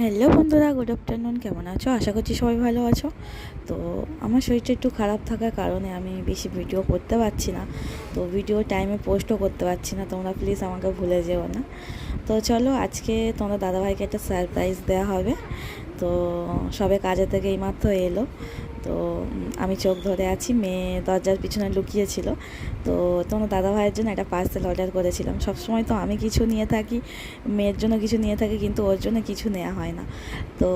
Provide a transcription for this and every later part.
Hello বন্ধুরা, good afternoon. কেমন আছো? আশা করছি সবাই ভালো আছো। তো আমার শরীরটা একটু খারাপ থাকার কারণে আমি বেশি ভিডিও করতে পারছি না, তো ভিডিও টাইমে পোস্টও করতে পারছি না। তোমরা প্লিজ আমাকে ভুলে যেও না। তো চলো, আজকে তোমাদের দাদাভাইকে একটা সারপ্রাইজ দেওয়া হবে। তো সবে কাজে থেকে এইমাত্র এলো। তো আমি চোখ ধরে আছি, মেয়ে দরজার পিছনে লুকিয়েছিল। তো তোমার দাদাভাইয়ের জন্য একটা পার্সেল অর্ডার করেছিলাম। সবসময় তো আমি কিছু নিয়ে থাকি, মেয়ের জন্য কিছু নিয়ে থাকি, কিন্তু ওর জন্য কিছু নেওয়া হয় না। তো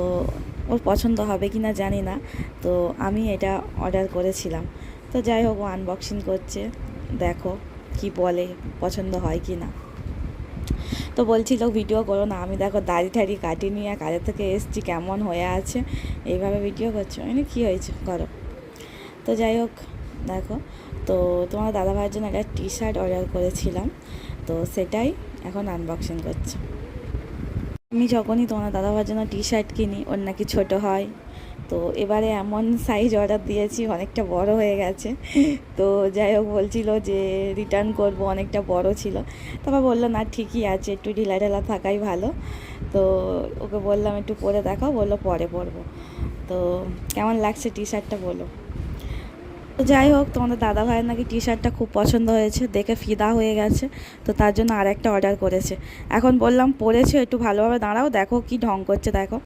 ওর পছন্দ হবে কি না জানি না, তো আমি এটা অর্ডার করেছিলাম। তো যাই হোক, ও আনবক্সিং করছে, দেখো কি বলে, পছন্দ হয় কি না। তো বলছিল ভিডিও করো না। আমি দেখো দাড়ি ঠাড়ি কাটিয়ে নিয়ে কাজের থেকে এসছি, কেমন হয়ে আছে, এইভাবে ভিডিও করছো, মানে কী হয়েছে করো। তো যাই হোক, দেখো, তো তোমার দাদাভাইয়ের জন্য একটা টি শার্ট অর্ডার করেছিলাম, তো সেটাই এখন আনবক্সিং করছি। আমি যখনই তোমার দাদাভাইয়ের জন্য টি শার্ট কিনি, ওর নাকি ছোটো হয়। তো এবারে এমন সাইজ অর্ডার দিয়েছি, অনেকটা বড় হয়ে গেছে। তো যাই হোক, বলছিল যে রিটার্ন করব, অনেকটা বড় ছিল। তারপর বললো না ঠিকই আছে, একটু ঢিলা ঢালা থাকাই ভালো। তো ওকে বললাম একটু পরে দেখাও, বললো পরে পরবো। তো কেমন লাগছে টি শার্টটা বলো। তো যাই হোক, তোমাদের দাদা ভাইয়ের নাকি টি শার্টটা খুব পছন্দ হয়েছে, দেখে ফিদা হয়ে গেছে। তো তার জন্য আরেকটা অর্ডার করেছে। এখন বললাম পরেছে, একটু ভালোভাবে দাঁড়াও, দেখো কি ঢং করছে, দেখো।